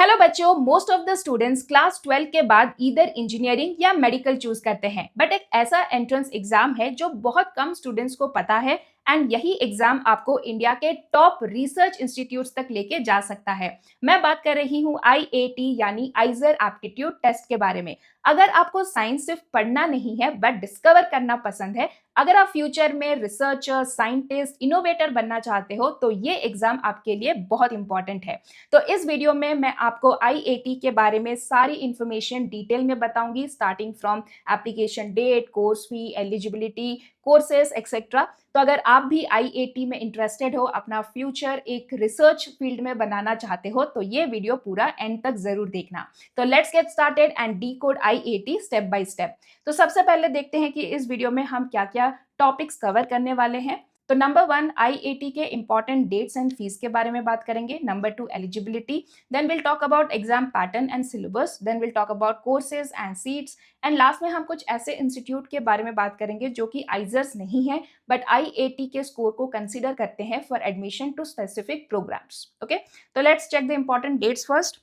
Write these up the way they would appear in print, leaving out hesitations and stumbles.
Hello बच्चों, most of the students class 12 के बाद ईदर इंजीनियरिंग या मेडिकल चूज करते हैं, बट एक ऐसा एंट्रेंस एग्जाम है जो बहुत कम स्टूडेंट्स को पता है एंड यही एग्जाम आपको इंडिया के टॉप रिसर्च इंस्टीट्यूट्स तक लेके जा सकता है। मैं बात कर रही हूँ आईएटी यानी आइजर एप्टीट्यूड टेस्ट के बारे में। अगर आपको साइंस सिर्फ पढ़ना नहीं है बट डिस्कवर करना पसंद है, अगर आप फ्यूचर में रिसर्चर, साइंटिस्ट, इनोवेटर बनना चाहते हो तो ये एग्जाम आपके लिए बहुत इंपॉर्टेंट है। तो इस वीडियो में मैं आपको आईएटी के बारे में सारी इंफॉर्मेशन डिटेल में बताऊंगी, starting from application date, course fee, eligibility, courses etcetera. तो अगर आप भी आईएटी में इंटरेस्टेड हो, अपना फ्यूचर एक रिसर्च फील्ड में बनाना चाहते हो तो ये वीडियो पूरा एंड तक जरूर देखना। तो let's get started and decode IAT step by step. तो सबसे पहले देखते हैं कि इस वीडियो में हम क्या क्या टॉपिक्स कवर करने वाले हैं। तो नंबर 1 आईएटी के इंपॉर्टेंट डेट्स एंड फीस के बारे में बात करेंगे। Number 2 eligibility, then will talk about exam pattern and syllabus, then will talk about courses and seats, and last में हम कुछ ऐसे इंस्टीट्यूट के बारे में बात करेंगे जो कि आइजर्स नहीं है बट आईएटी के स्कोर को कंसिडर करते हैं for admission to specific programs. Okay, तो let's check the important dates first.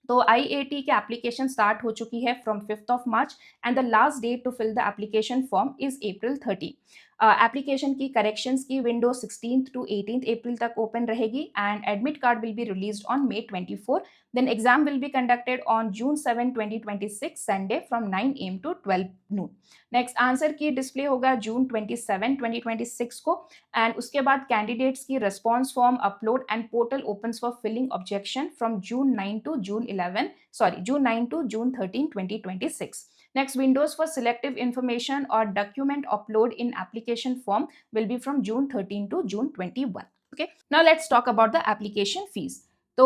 तो आईएटी की एप्लीकेशन स्टार्ट हो चुकी है from 5th of March and the last date to fill the application form is April 30। Application की corrections की window 16th to 18th April तक open रहेगी and admit card will be released on May 24। Then exam will be conducted on June 7, 2026 Sunday from 9 AM to 12 noon। Next answer key display होगा June 27, 2026 को and उसके बाद candidates की response form upload and portal opens for filling objection from June 9 to June 9 to June 13, 2026। Next, windows for selective information or document upload in application form will be from June 13 to June 21. Okay. Now let's talk about the application fees. तो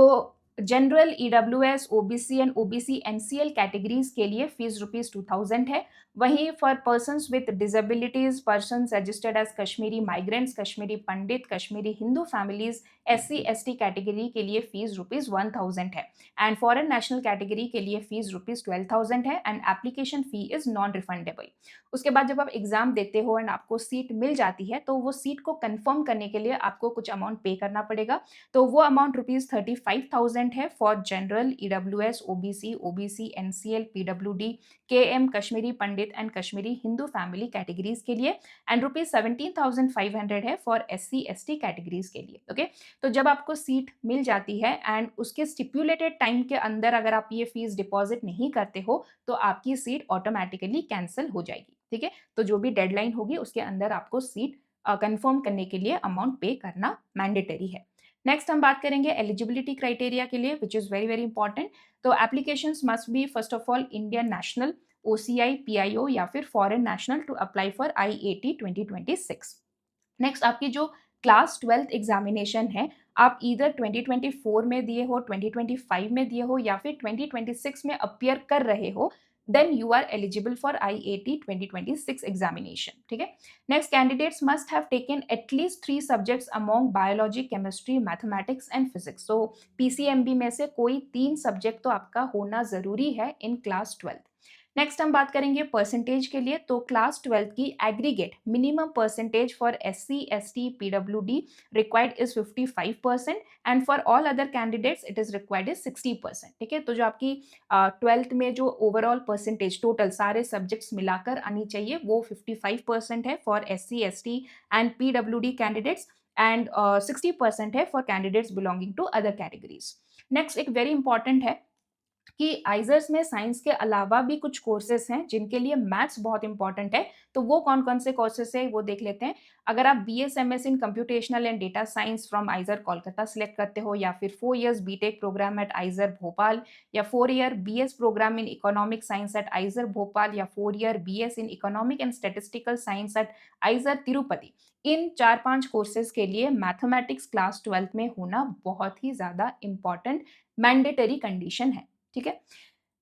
general, EWS, OBC and OBC NCL categories के लिए fees ₹2000 है। वहीं for persons with disabilities, persons registered as Kashmiri migrants, Kashmiri Pandit, Kashmiri Hindu families, SC ST category के लिए fees ₹1000 है and foreign national category के लिए फीस ₹12000 है and application fee is non refundable. उसके बाद जब आप एग्जाम देते हो एंड आपको सीट मिल जाती है तो वो सीट को कंफर्म करने के लिए आपको कुछ अमाउंट पे करना पड़ेगा। तो वो अमाउंट ₹35,000 है for general, EWS, OBC, OBC NCL, PWD, KM, Kashmiri Pandit and Kashmiri Hindu family categories के लिए एंड ₹17,500 है फॉर एससी एसटी कैटेगरीज के लिए। ओके, तो जब आपको सीट मिल जाती है एंड उसके स्टिपुलेटेड टाइम के अंदर अगर आप ये फीस डिपॉजिट नहीं करते हो तो आपकी सीट ऑटोमेटिकली कैंसिल हो जाएगी। ठीक है, तो जो भी डेडलाइन होगी उसके अंदर आपको सीट कंफर्म करने के लिए अमाउंट पे करना मैंडेटरी है। नेक्स्ट हम बात करेंगे एलिजिबिलिटी क्राइटेरिया के लिए, which is very very important. तो applications must be first of all Indian national, OCI, PIO या फिर foreign national to apply for IAT 2026। Next आपकी जो क्लास 12th एग्जामिनेशन है, आप इधर 2024 में दिए हो, 2025 में दिए हो या फिर 2026 में अपियर कर रहे हो, then you are eligible for IAT 2026 examination. ठीक है। Next, candidates must have taken at least 3 subjects among biology, chemistry, mathematics and physics. तो पीसीएमबी में से कोई 3 सब्जेक्ट तो आपका होना जरूरी है इन क्लास 12। नेक्स्ट हम बात करेंगे परसेंटेज के लिए। तो क्लास 12 की aggregate minimum percentage for SC, ST, PWD required is 55% and for all other candidates it is required is 60%। ठीक है, तो जो आपकी 12th में जो ओवरऑल परसेंटेज टोटल सारे सब्जेक्ट्स मिलाकर आनी चाहिए वो 55% है for SC, ST and PWD candidates and 60% है for candidates belonging to other categories. Next एक वेरी इंपॉर्टेंट है कि आइजर्स में साइंस के अलावा भी कुछ कोर्सेज हैं जिनके लिए मैथ्स बहुत इंपॉर्टेंट है। तो वो कौन कौन से कोर्सेज है वो देख लेते हैं। अगर आप BSMS in computational and data science from IISER Kolkata select करते हो या फिर 4 years BTech program at IISER Bhopal या 4 year BS program in economic science at IISER Bhopal या 4 year BS in economic and statistical science at IISER Tirupati, इन 4-5 courses के लिए mathematics class 12th में होना बहुत ही ज्यादा इंपॉर्टेंट मैंडेटरी कंडीशन है। ठीक है।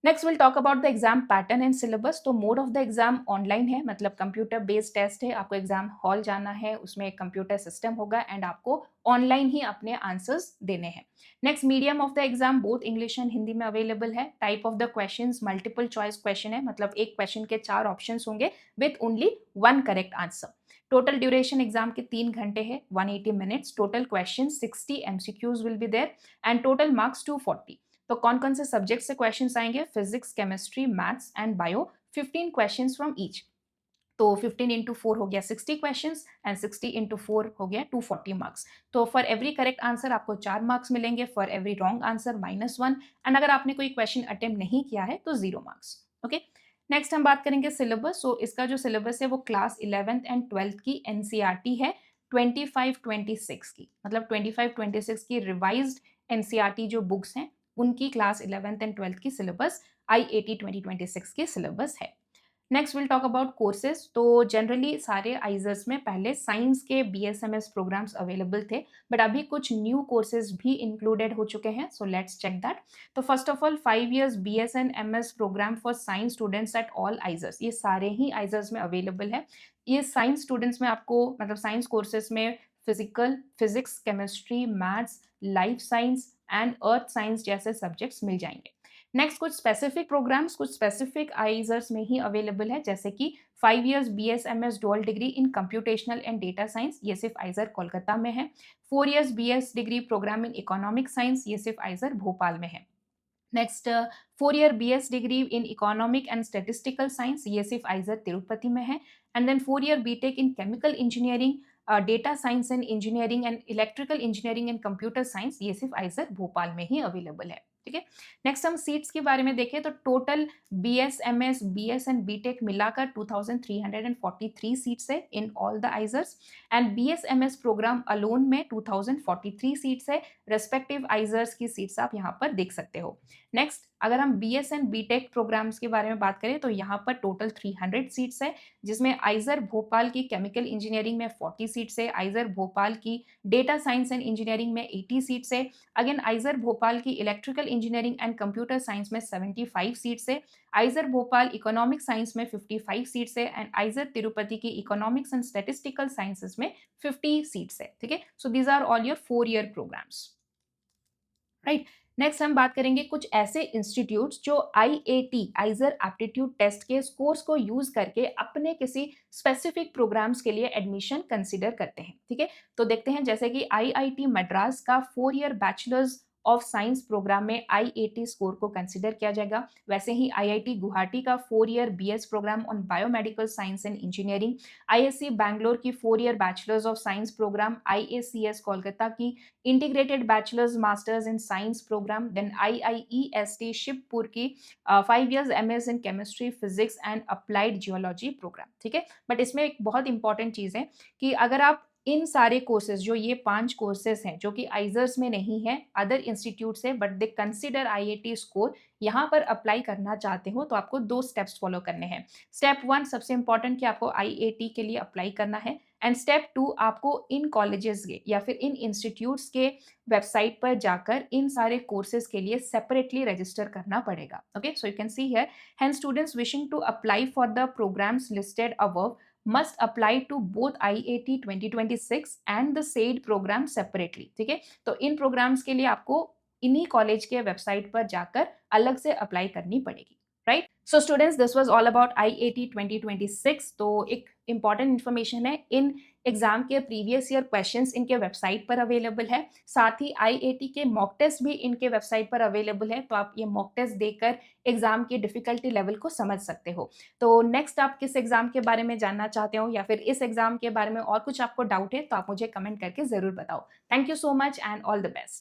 Next will talk about the exam pattern and syllabus. तो mode of the exam online है, मतलब कंप्यूटर बेस्ड टेस्ट है। आपको एग्जाम हॉल जाना है, उसमें एक कंप्यूटर सिस्टम होगा एंड आपको ऑनलाइन ही अपने आंसर्स देने हैं। Next, medium of the exam both English and Hindi में अवेलेबल है। Type of the questions multiple choice question है, मतलब एक क्वेश्चन के 4 ऑप्शंस होंगे with only 1 correct answer. Total duration exam के 3 घंटे है, 180 minutes. Total question 60 MCQs will be there and total marks 240। तो कौन कौन से सब्जेक्ट से क्वेश्चन आएंगे? Physics, chemistry, maths and bio, 15 question from each. तो 15 इंटू 4 हो गया 60 क्वेश्चन एंड 60 इंटू 4 हो गया 240 मार्क्स। तो फॉर एवरी करेक्ट आंसर आपको 4 मार्क्स मिलेंगे, for every wrong answer -1, and अगर आपने कोई क्वेश्चन अटेम्प्ट नहीं किया है तो 0 मार्क्स। ओके, नेक्स्ट हम बात करेंगे सिलेबस। सो इसका जो सिलेबस है वो क्लास 11th एंड 12th की एनसीईआरटी है, 25-26 की, मतलब 25-26 की रिवाइज्ड एनसीईआरटी जो बुक्स हैं उनकी क्लास 11th एंड 12th की सिलेबस आईएटी 2026 की सिलेबस है। Next will talk about courses. तो जनरली सारे आइजर्स में पहले साइंस के बीएसएमएस प्रोग्राम्स अवेलेबल थे, बट अभी कुछ न्यू कोर्सेज भी इंक्लूडेड हो चुके हैं। So let's check that. तो first of all 5 years BS and MS program for science students at all IISERs, ये सारे ही आइजर्स में अवेलेबल है। ये साइंस स्टूडेंट्स में आपको मतलब साइंस कोर्सेज में physics, chemistry, maths, life science and earth science जैसे सब्जेक्ट्स मिल जाएंगे। नेक्स्ट कुछ स्पेसिफिक प्रोग्राम्स कुछ स्पेसिफिक आइजर्स में ही अवेलेबल है, जैसे कि 5 years BSMS dual degree in computational and data science, ये सिर्फ आइजर कोलकाता में है। 4 years BS degree programme in economic science, ये सिर्फ आइजर भोपाल में है। Next 4 year BS degree in economic and statistical science, ये सिर्फ आइजर तिरुपति में है। And then 4 year BTech in chemical engineering, data science and engineering and electrical engineering and computer science, ये सिर्फ आइजर भोपाल में ही अवेलेबल है। ठीक है, नेक्स्ट हम सीट्स के बारे में देखें तो total BSMS, BS and BTech मिलाकर 2343 सीट्स है in all the IISERs, and BSMS program alone में 2043 सीट्स है। रेस्पेक्टिव आइजर्स की सीट्स आप यहाँ पर देख सकते हो। नेक्स्ट अगर हम बीएस एंड बीटेक प्रोग्राम्स के बारे में बात करें तो यहाँ पर टोटल 300 सीट्स है, जिसमें आइजर भोपाल की केमिकल इंजीनियरिंग में 40 सीट्स है, आइजर भोपाल की डेटा साइंस एंड इंजीनियरिंग में 80 सीट्स है, अगेन आइजर भोपाल की electrical engineering and computer science में 75 सीट्स है, आइजर भोपाल इकोनॉमिक साइंस में 55 सीट्स है, एंड आइजर तिरुपति की इकोनॉमिक्स एंड स्टैटिस्टिकल साइंसेज में 50 सीट्स है। ठीक है, so these are all your 4 year programmes, right. Next हम बात करेंगे कुछ ऐसे इंस्टीट्यूट्स जो आईएटी आइजर एप्टीट्यूड टेस्ट के स्कोर्स को यूज करके अपने किसी स्पेसिफिक प्रोग्राम्स के लिए एडमिशन कंसिडर करते हैं। ठीक है, तो देखते हैं जैसे कि आईआईटी मद्रास का 4 year bachelors of science program में आईएटी स्कोर को कंसिडर किया जाएगा। वैसे ही आईआईटी गुवाहाटी का 4 year BS program on biomedical science and engineering, IISc Bangalore की 4 year bachelors of science program, IACS Kolkata की integrated bachelors masters in science program, then IIEST Shibpur की 5 years MS in chemistry, physics and applied geology program. ठीक है, but इसमें एक बहुत important चीज़ है कि अगर आप इन सारे कोर्सेज जो ये 5 कोर्सेज हैं जो कि आइजर्स में नहीं है, अदर इंस्टीट्यूट से, but they consider IIT score, यहाँ पर अप्लाई करना चाहते हो तो आपको 2 स्टेप्स फॉलो करने हैं। स्टेप 1 सबसे इंपॉर्टेंट कि आपको आईआईटी के लिए अप्लाई करना है, एंड स्टेप 2 आपको इन कॉलेजेस के या फिर इन इंस्टीट्यूट्स के वेबसाइट पर जाकर इन सारे कोर्सेज के लिए सेपरेटली रजिस्टर करना पड़ेगा। Okay, so you can see here, hence students wishing to apply for the programmes listed above must apply to both IAT 2026 and the SAID program separately। ठीक है, तो इन प्रोग्राम्स के लिए आपको इन्हीं कॉलेज के वेबसाइट पर जाकर अलग से अप्लाई करनी पड़ेगी, right. So students, this was all about IAT 2026। तो एक इंपॉर्टेंट इन्फॉर्मेशन है, इन एग्जाम के प्रीवियस ईयर क्वेश्चंस इनके वेबसाइट पर अवेलेबल है, साथ ही आईएटी के मॉक टेस्ट भी इनके वेबसाइट पर अवेलेबल है, तो आप ये मॉक टेस्ट देकर एग्जाम की डिफिकल्टी लेवल को समझ सकते हो। तो नेक्स्ट आप किस एग्जाम के बारे में जानना चाहते हो या फिर इस एग्जाम के बारे में और कुछ आपको डाउट है तो आप मुझे कमेंट करके जरूर बताओ। Thank you so much and all the best.